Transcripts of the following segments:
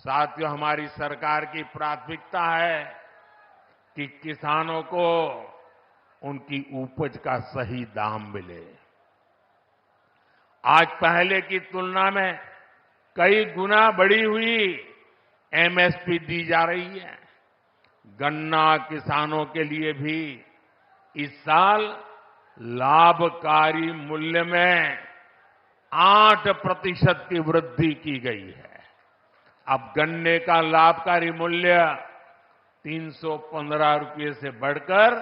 साथियों, हमारी सरकार की प्राथमिकता है कि किसानों को उनकी उपज का सही दाम मिले। आज पहले की तुलना में कई गुना बढ़ी हुई एमएसपी दी जा रही है। गन्ना किसानों के लिए भी इस साल लाभकारी मूल्य में 8% की वृद्धि की गई है। अब गन्ने का लाभकारी मूल्य 315 रुपये से बढ़कर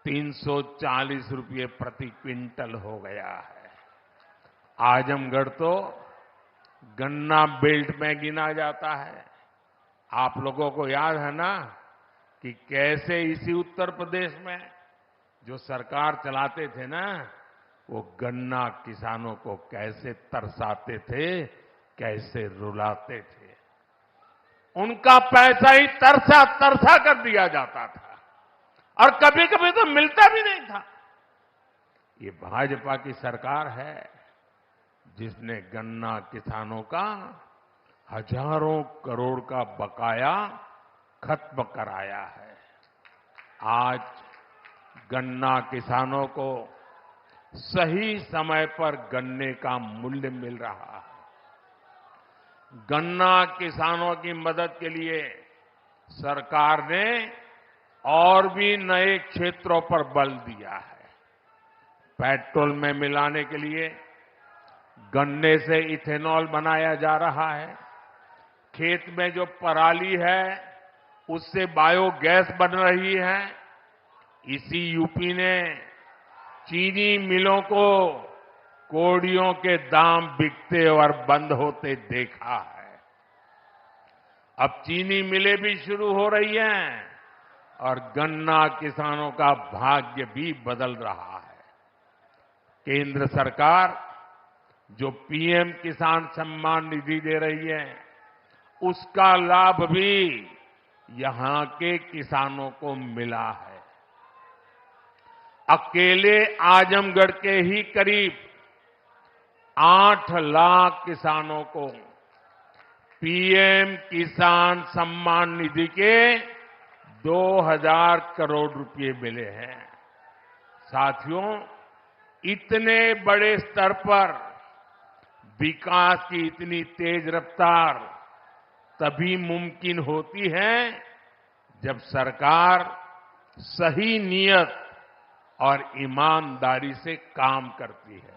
340 रुपये प्रति क्विंटल हो गया है। आजमगढ़ तो गन्ना बेल्ट में गिना जाता है। आप लोगों को याद है ना कि कैसे इसी उत्तर प्रदेश में जो सरकार चलाते थे ना, वो गन्ना किसानों को कैसे तरसाते थे, कैसे रुलाते थे। उनका पैसा ही तरसा तरसा कर दिया जाता था और कभी कभी तो मिलता भी नहीं था। ये भाजपा की सरकार है जिसने गन्ना किसानों का हजारों करोड़ का बकाया खत्म कराया है। आज गन्ना किसानों को सही समय पर गन्ने का मूल्य मिल रहा है। गन्ना किसानों की मदद के लिए सरकार ने और भी नए क्षेत्रों पर बल दिया है। पेट्रोल में मिलाने के लिए गन्ने से इथेनॉल बनाया जा रहा है। खेत में जो पराली है उससे बायोगैस बन रही है। इसी यूपी ने चीनी मिलों को कोड़ियों के दाम बिकते और बंद होते देखा है। अब चीनी मिलें भी शुरू हो रही हैं और गन्ना किसानों का भाग्य भी बदल रहा है। केंद्र सरकार जो पीएम किसान सम्मान निधि दे रही है, उसका लाभ भी यहां के किसानों को मिला है। अकेले आजमगढ़ के ही करीब 8 लाख किसानों को पीएम किसान सम्मान निधि के 2000 करोड़ रुपए मिले हैं। साथियों, इतने बड़े स्तर पर विकास की इतनी तेज रफ्तार तभी मुमकिन होती है जब सरकार सही नियत और ईमानदारी से काम करती है।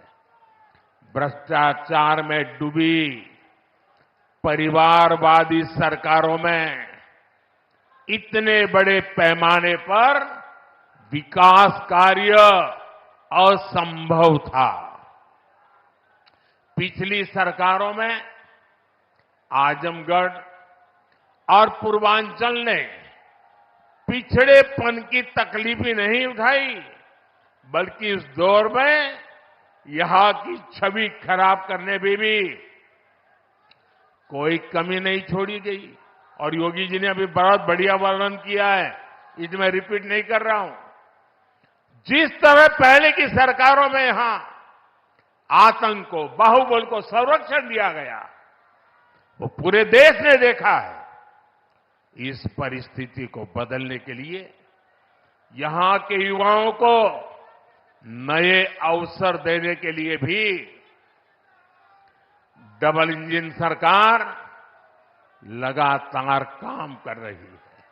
भ्रष्टाचार में डूबी परिवारवादी सरकारों में इतने बड़े पैमाने पर विकास कार्य असंभव था। पिछली सरकारों में आजमगढ़ और पूर्वांचल ने पिछड़ेपन की तकलीफ ही नहीं उठाई, बल्कि इस दौर में यहां की छवि खराब करने में भी कोई कमी नहीं छोड़ी गई। और योगी जी ने अभी बहुत बढ़िया वर्णन किया है, इसमें रिपीट नहीं कर रहा हूं। जिस तरह पहले की सरकारों में यहां आतंक को, बाहुबल को संरक्षण दिया गया, वो पूरे देश ने देखा है। इस परिस्थिति को बदलने के लिए यहां के युवाओं को नए अवसर देने के लिए भी डबल इंजन सरकार लगातार काम कर रही है।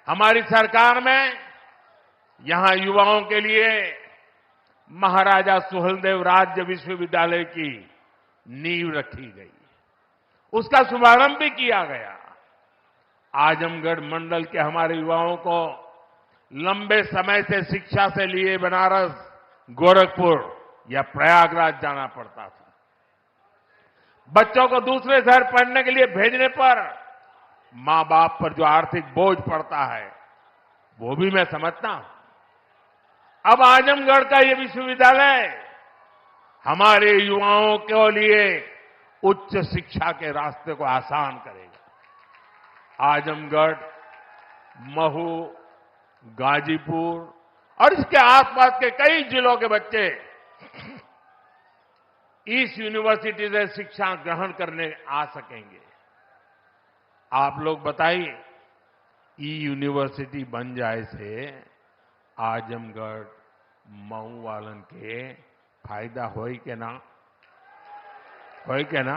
हमारी सरकार में यहां युवाओं के लिए महाराजा सुहेलदेव राज्य विश्वविद्यालय की नींव रखी गई, उसका शुभारंभ भी किया गया। आजमगढ़ मंडल के हमारे युवाओं को लंबे समय से शिक्षा से लिए बनारस, गोरखपुर या प्रयागराज जाना पड़ता था। बच्चों को दूसरे शहर पढ़ने के लिए भेजने पर मां बाप पर जो आर्थिक बोझ पड़ता है, वो भी मैं समझता हूं। अब आजमगढ़ का ये विश्वविद्यालय हमारे युवाओं के लिए उच्च शिक्षा के रास्ते को आसान करेगा। आजमगढ़, महू, गाजीपुर और इसके आसपास के कई जिलों के बच्चे इस यूनिवर्सिटी से शिक्षा ग्रहण करने आ सकेंगे। आप लोग बताइए, ई यूनिवर्सिटी बन जाए से आजमगढ़ मऊ वालन के फायदा होई के ना? होई के ना?